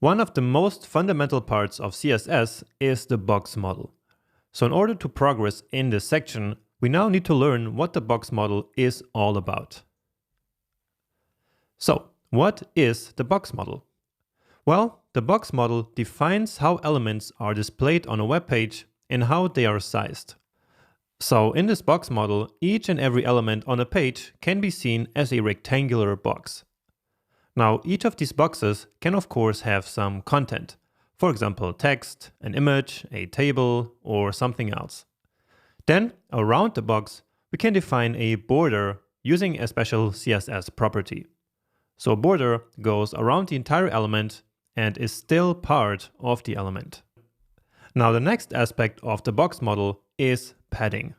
One of the most fundamental parts of CSS is the box model. So in order to progress in this section, we now need to learn what the box model is all about. So, what is the box model? Well, the box model defines how elements are displayed on a web page and how they are sized. So in this box model, each and every element on a page can be seen as a rectangular box. Now, each of these boxes can of course have some content. For example, text, an image, a table, or something else. Then, around the box, we can define a border using a special CSS property. So a border goes around the entire element and is still part of the element. Now, the next aspect of the box model is padding.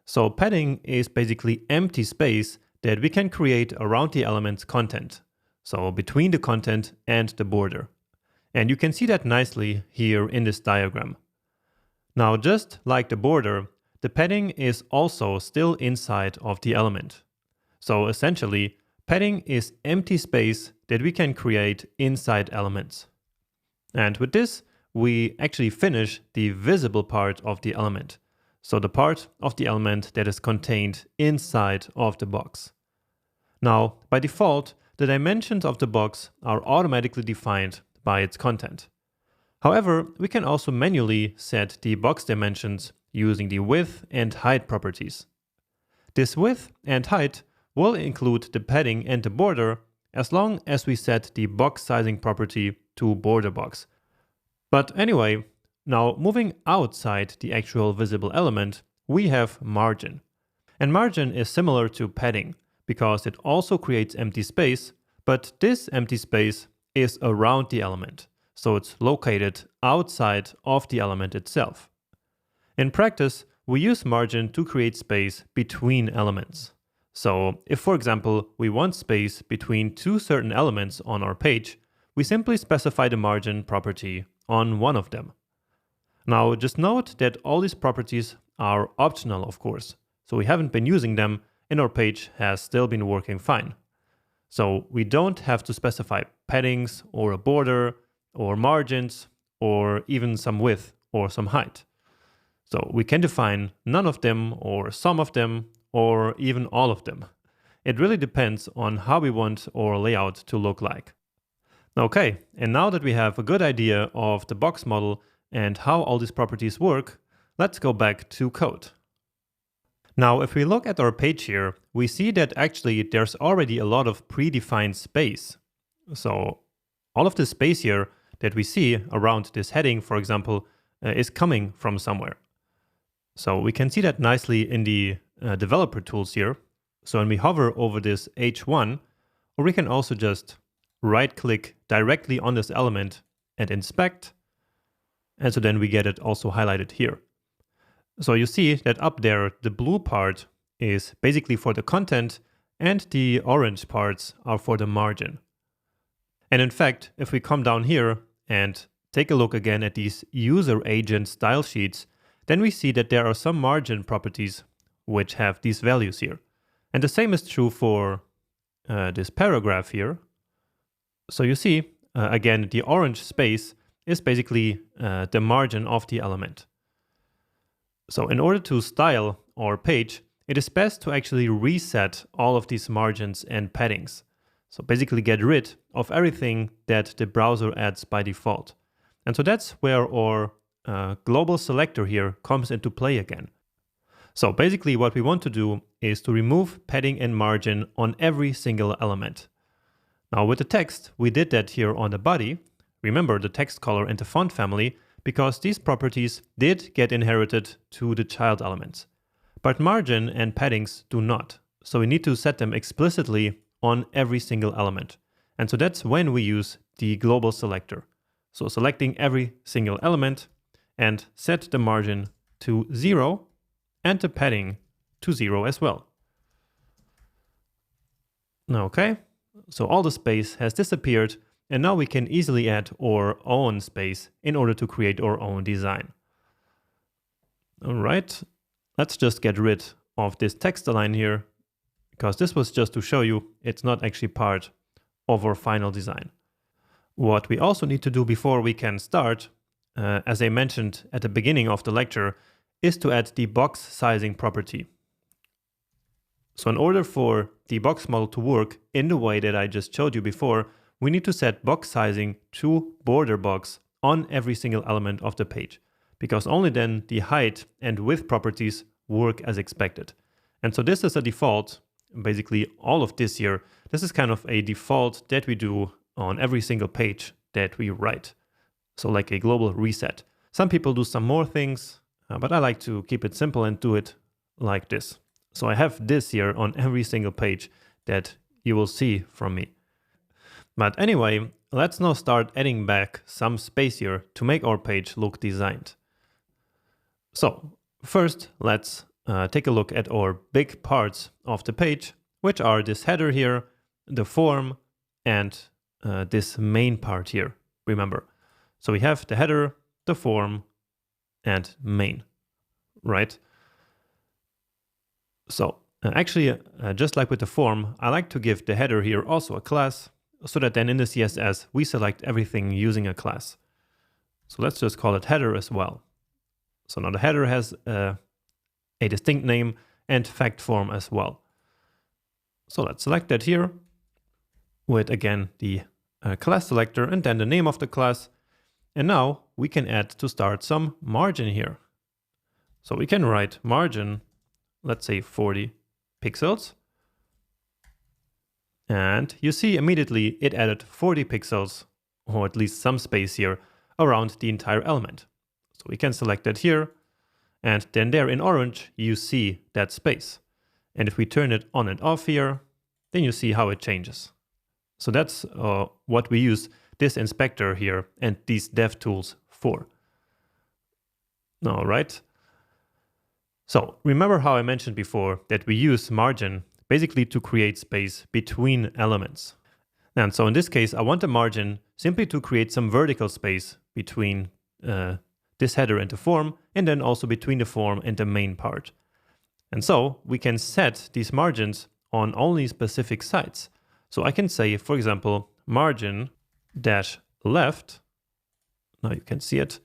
So padding is basically empty space that we can create around the element's content. So between the content and the border. And you can see that nicely here in this diagram. Now, just like the border, the padding is also still inside of the element. So essentially, padding is empty space that we can create inside elements. And with this, we actually finish the visible part of the element. So the part of the element that is contained inside of the box. Now, by default, the dimensions of the box are automatically defined by its content. However, we can also manually set the box dimensions using the width and height properties. This width and height will include the padding and the border as long as we set the box sizing property to border box. But anyway, now moving outside the actual visible element, we have margin. And margin is similar to padding, because it also creates empty space, but this empty space is around the element, so it's located outside of the element itself. In practice, we use margin to create space between elements. So if, for example, we want space between two certain elements on our page, we simply specify the margin property on one of them. Now, just note that all these properties are optional, of course, so we haven't been using them and our page has still been working fine. So we don't have to specify paddings or a border or margins or even some width or some height. So we can define none of them or some of them or even all of them. It really depends on how we want our layout to look like. Okay, and now that we have a good idea of the box model and how all these properties work, let's go back to code. Now, if we look at our page here, we see that actually there's already a lot of predefined space. So all of the space here that we see around this heading, for example, is coming from somewhere. So we can see that nicely in the developer tools here. So when we hover over this H1, or we can also just right-click directly on this element and inspect. And so then we get it also highlighted here. So you see that up there, the blue part is basically for the content and the orange parts are for the margin. And in fact, if we come down here and take a look again at these user agent style sheets, then we see that there are some margin properties which have these values here. And the same is true for this paragraph here. So you see, again, the orange space is basically the margin of the element. So in order to style our page, it is best to actually reset all of these margins and paddings. So basically get rid of everything that the browser adds by default. And so that's where our global selector here comes into play again. So basically what we want to do is to remove padding and margin on every single element. Now with the text, we did that here on the body. Remember the text color and the font family, because these properties did get inherited to the child elements. But margin and paddings do not. So we need to set them explicitly on every single element. And so that's when we use the global selector. So selecting every single element and set the margin to 0 and the padding to 0 as well. Okay, so all the space has disappeared. And now we can easily add our own space in order to create our own design. All right, let's just get rid of this text align here, because this was just to show you it's not actually part of our final design. What we also need to do before we can start, as I mentioned at the beginning of the lecture, is to add the box sizing property. So in order for the box model to work in the way that I just showed you before, we need to set box sizing to border box on every single element of the page, because only then the height and width properties work as expected. And so this is a default, basically all of this here. This is kind of a default that we do on every single page that we write. So like a global reset. Some people do some more things, but I like to keep it simple and do it like this. So I have this here on every single page that you will see from me. But anyway, let's now start adding back some space here to make our page look designed. So first, let's take a look at our big parts of the page, which are this header here, the form, and this main part here, remember. So we have the header, the form, and main, right? So actually, just like with the form, I like to give the header here also a class, so that then in the CSS, we select everything using a class. So let's just call it header as well. So now the header has a distinct name and fact form as well. So let's select that here with, again, the class selector and then the name of the class. And now we can add to start some margin here. So we can write margin, let's say 40 pixels. And you see immediately it added 40 pixels, or at least some space here, around the entire element. So we can select that here. And then there in orange, you see that space. And if we turn it on and off here, then you see how it changes. So that's what we use this inspector here and these dev tools for. All right. So remember how I mentioned before that we use margin basically to create space between elements. And so in this case, I want a margin simply to create some vertical space between this header and the form, and then also between the form and the main part. And so we can set these margins on only specific sides. So I can say, for example, margin dash left. Now you can see it.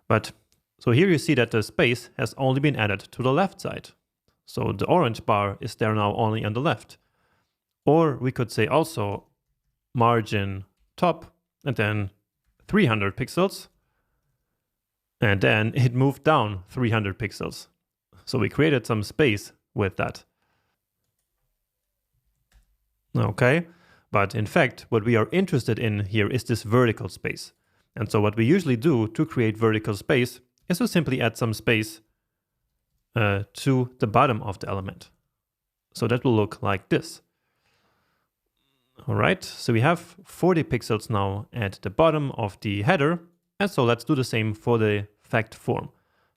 But so here you see that the space has only been added to the left side. So the orange bar is there now only on the left. Or we could say also margin top and then 300 pixels. And then it moved down 300 pixels. So we created some space with that. Okay, but in fact, what we are interested in here is this vertical space. And so what we usually do to create vertical space is to simply add some space to the bottom of the element. So that will look like this. All right, so we have 40 pixels now at the bottom of the header. And so let's do the same for the fact form.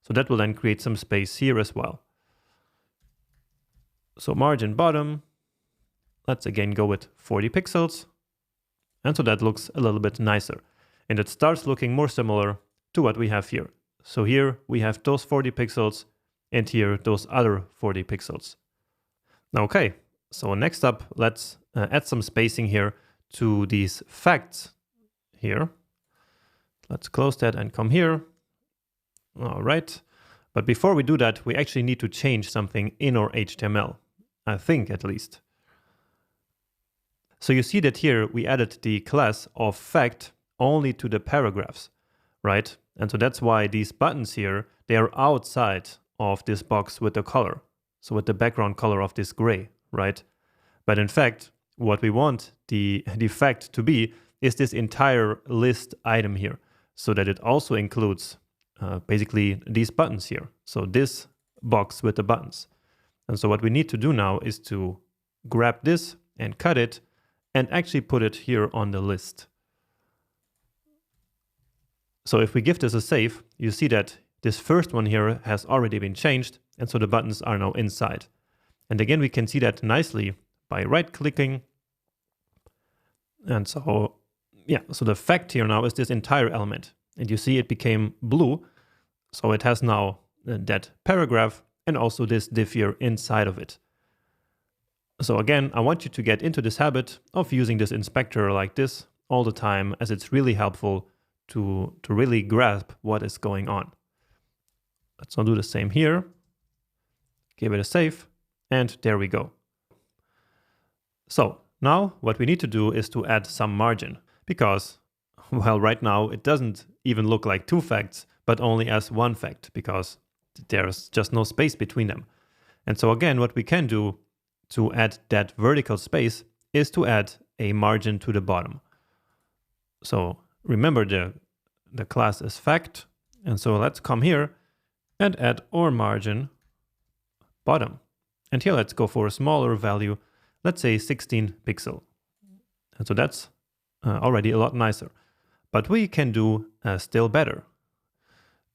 So that will then create some space here as well. So margin bottom, let's again go with 40 pixels. And so that looks a little bit nicer. And it starts looking more similar to what we have here. So here we have those 40 pixels and here those other 40 pixels. Okay, so next up, let's add some spacing here to these facts here. Let's close that and come here. All right. But before we do that, we actually need to change something in our HTML, I think at least. So you see that here we added the class of fact only to the paragraphs, right? And so that's why these buttons here, they are outside of this box with the color. So with the background color of this gray, right? But in fact, what we want the fact to be is this entire list item here, so that it also includes basically these buttons here. So this box with the buttons. And so what we need to do now is to grab this and cut it and actually put it here on the list. So if we give this a save, you see that this first one here has already been changed, and so the buttons are now inside. And again, we can see that nicely by right-clicking. And so, yeah, so the fact here now is this entire element. And you see it became blue, so it has now that paragraph and also this div here inside of it. So again, I want you to get into this habit of using this inspector like this all the time, as it's really helpful to really grasp what is going on. Let's now do the same here. Give it a save, and there we go. So now what we need to do is to add some margin, because, well, right now it doesn't even look like two facts, but only as one fact, because there's just no space between them. And so again, what we can do to add that vertical space is to add a margin to the bottom. So remember the class is fact, and so let's come here and add our margin bottom. And here let's go for a smaller value, let's say 16 pixel. And so that's already a lot nicer. But we can do still better.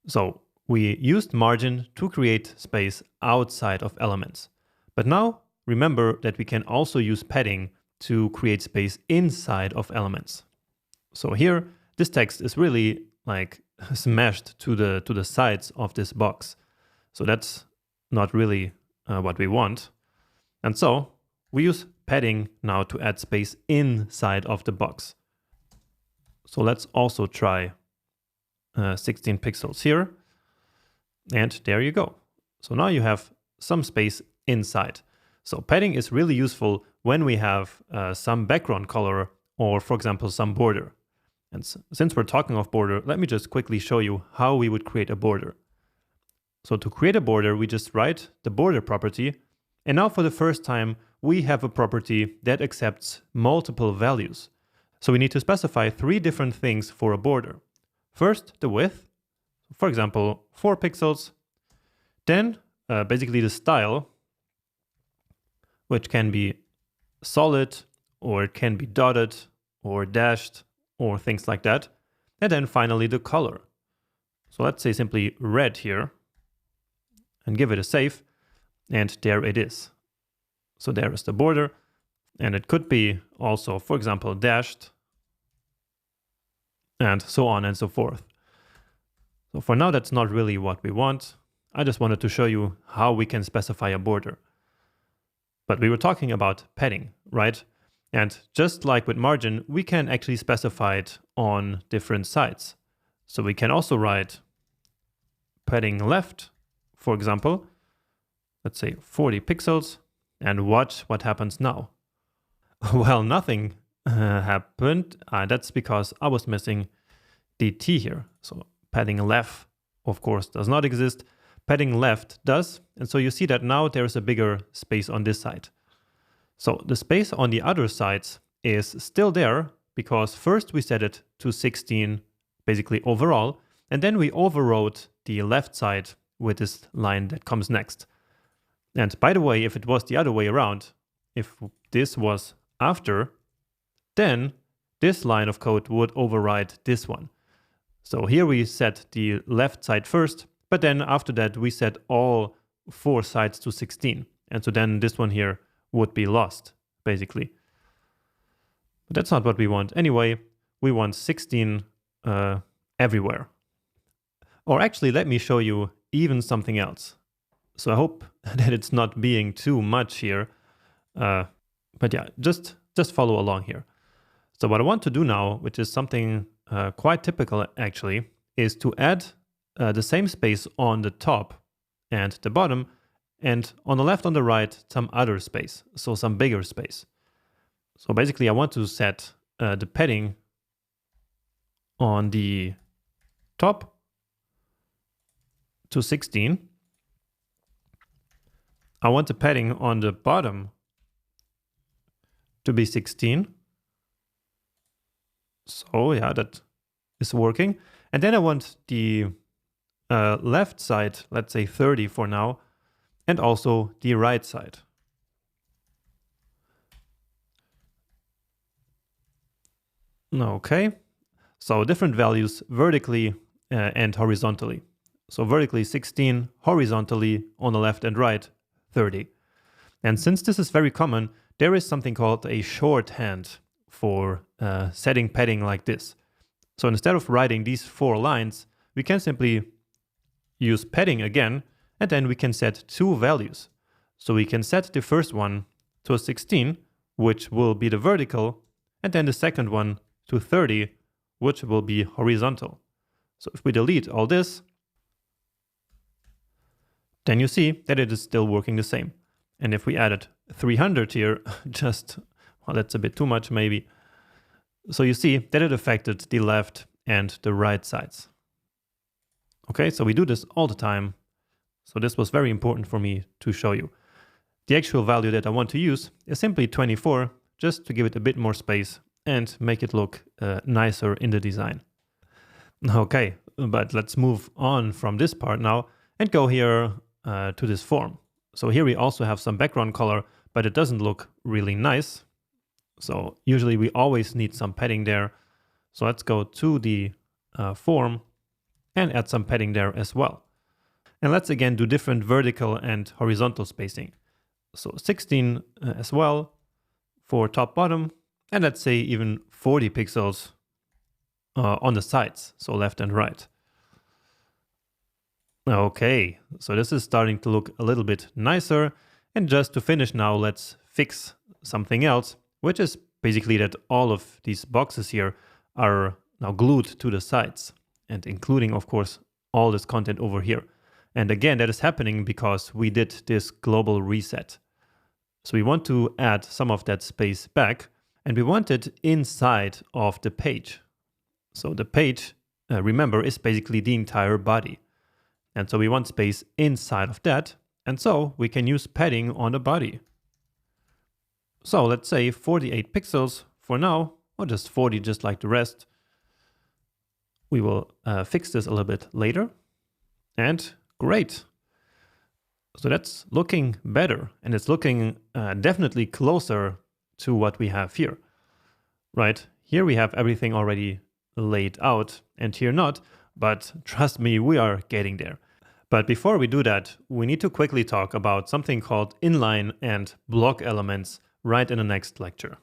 So we used margin to create space outside of elements. But now remember that we can also use padding to create space inside of elements. So here, this text is really like smashed to the sides of this box. So that's not really what we want. And so we use padding now to add space inside of the box. So let's also try 16 pixels here. And there you go. So now you have some space inside. So padding is really useful when we have some background color or, for example, some border. And since we're talking of border, let me just quickly show you how we would create a border. So to create a border, we just write the border property. And now for the first time, we have a property that accepts multiple values. So we need to specify 3 different things for a border. First, the width, for example, 4 pixels. Then basically the style, which can be solid, or it can be dotted, or dashed, or things like that. And then finally the color. So let's say simply red here, and give it a save, and there it is. So there is the border, and it could be also, for example, dashed, and so on and so forth. So for now, that's not really what we want. I just wanted to show you how we can specify a border. But we were talking about padding, right? And just like with margin, we can actually specify it on different sides. So we can also write padding left, for example, let's say 40 pixels, and watch what happens now. Well, nothing happened. That's because I was missing the T here. So padding left, of course, does not exist. Padding left does. And so you see that now there is a bigger space on this side. So the space on the other sides is still there because first we set it to 16, basically overall, and then we overrode the left side with this line that comes next. And by the way, if it was the other way around, if this was after, then this line of code would override this one. So here we set the left side first, but then after that we set all 4 sides to 16. And so then this one here would be lost, basically. But that's not what we want. Anyway, we want 16 everywhere. Or actually, let me show you even something else. So I hope that it's not being too much here. But yeah, just follow along here. So what I want to do now, which is something quite typical actually, is to add the same space on the top and the bottom, and on the left, on the right, some other space, so some bigger space. So basically I want to set the padding on the top to 16. I want the padding on the bottom to be 16. So yeah, that is working. And then I want the left side, let's say 30 for now, and also the right side. Okay, so different values vertically and horizontally. So vertically 16, horizontally on the left and right 30. And since this is very common, there is something called a shorthand for setting padding like this. So instead of writing these 4 lines, we can simply use padding again, and then we can set 2 values. So we can set the first one to a 16, which will be the vertical, and then the second one to 30, which will be horizontal. So if we delete all this, then you see that it is still working the same. And if we added 300 here, well, that's a bit too much maybe. So you see that it affected the left and the right sides. Okay, so we do this all the time. So this was very important for me to show you. The actual value that I want to use is simply 24, just to give it a bit more space and make it look nicer in the design. Okay, but let's move on from this part now and go here to this form. So here we also have some background color, but it doesn't look really nice. So usually we always need some padding there. So let's go to the form and add some padding there as well. And let's again do different vertical and horizontal spacing. So 16 as well for top bottom, and let's say even 40 pixels on the sides, so left and right. Okay, so this is starting to look a little bit nicer. And just to finish now, let's fix something else, which is basically that all of these boxes here are now glued to the sides, and including, of course, all this content over here. And again, that is happening because we did this global reset. So we want to add some of that space back, and we want it inside of the page. So the page, remember, is basically the entire body. And so we want space inside of that, and so we can use padding on the body. So let's say 48 pixels for now, or just 40 just like the rest. We will fix this a little bit later, and great. So that's looking better, and it's looking definitely closer to what we have here, right? Here we have everything already laid out, and here not, but trust me, we are getting there. But before we do that, we need to quickly talk about something called inline and block elements right in the next lecture.